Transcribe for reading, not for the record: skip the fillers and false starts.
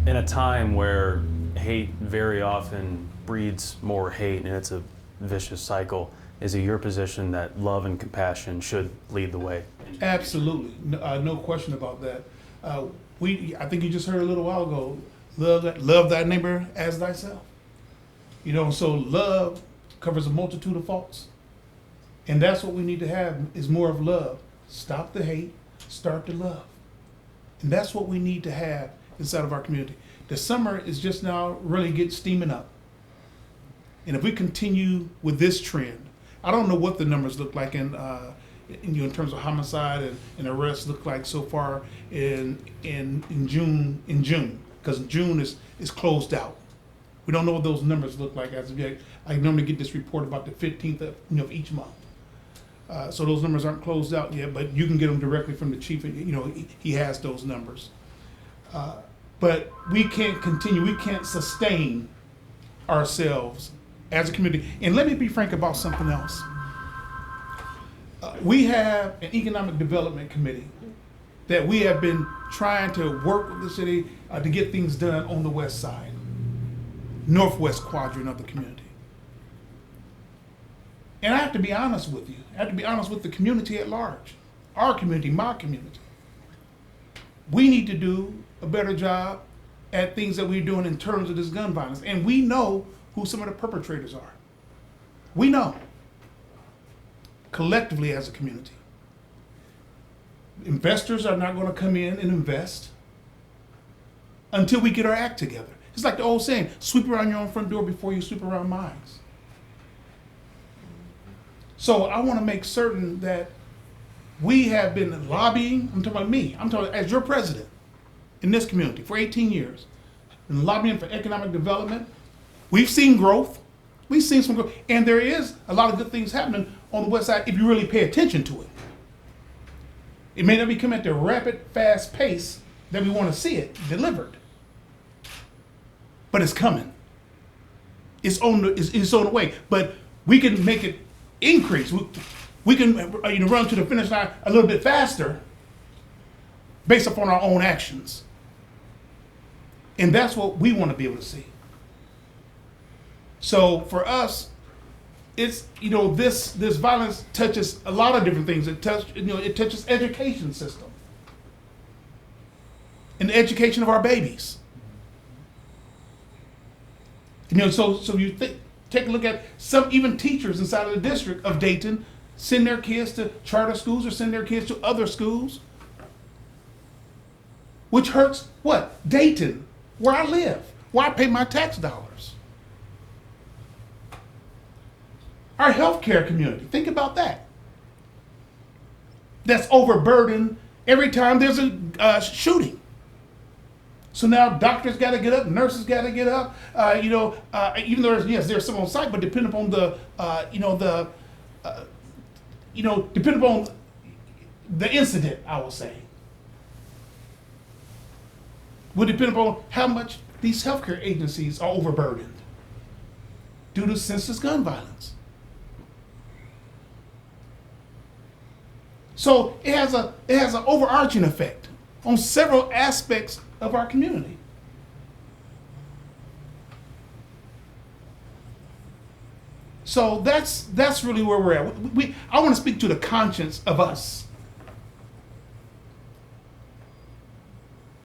in a time where hate very often breeds more hate and it's a vicious cycle, is it your position that love and compassion should lead the way? Absolutely, no question about that. I think you just heard a little while ago, love thy neighbor as thyself. So love covers a multitude of faults. And that's what we need to have, is more of love. Stop the hate, start the love. And that's what we need to have inside of our community. The summer is just now really get steaming up. And if we continue with this trend, I don't know what the numbers look like in terms of homicide and arrests look like so far in June, because June is closed out. We don't know what those numbers look like as of yet. I normally get this report about the 15th of each month. So those numbers aren't closed out yet, but you can get them directly from the chief. He has those numbers. But we can't continue. We can't sustain ourselves as a community. And let me be frank about something else. We have an economic development committee that we have been trying to work with the city to get things done on the west side, northwest quadrant of the community. And I have to be honest with you. I have to be honest with the community at large. Our community, my community. We need to do a better job at things that we're doing in terms of this gun violence. And we know who some of the perpetrators are. We know. Collectively as a community. Investors are not going to come in and invest until we get our act together. It's like the old saying, sweep around your own front door before you sweep around mine. So I want to make certain that we have been lobbying, I'm talking about me, I'm talking as your president in this community for 18 years, and lobbying for economic development. We've seen growth. We've seen some growth. And there is a lot of good things happening on the west side if you really pay attention to it. It may not be coming at the rapid, fast pace that we want to see it delivered. But it's coming. It's on the way. But we can make it increase. We can run to the finish line a little bit faster based upon our own actions. And that's what we want to be able to see. So for us, it's this violence touches a lot of different things. It touches education system and the education of our babies. So you take a look at some even teachers inside of the district of Dayton send their kids to charter schools or send their kids to other schools, which hurts what? Dayton, where I live, where I pay my tax dollars. Our healthcare community, think about that. That's overburdened every time there's a shooting. So now doctors got to get up, nurses got to get up. Even though there's some on site, but depending upon depending upon the incident, I will say, will depend upon how much these healthcare agencies are overburdened due to senseless gun violence. So it has an overarching effect on several aspects of our community. So that's really where we're at. I want to speak to the conscience of us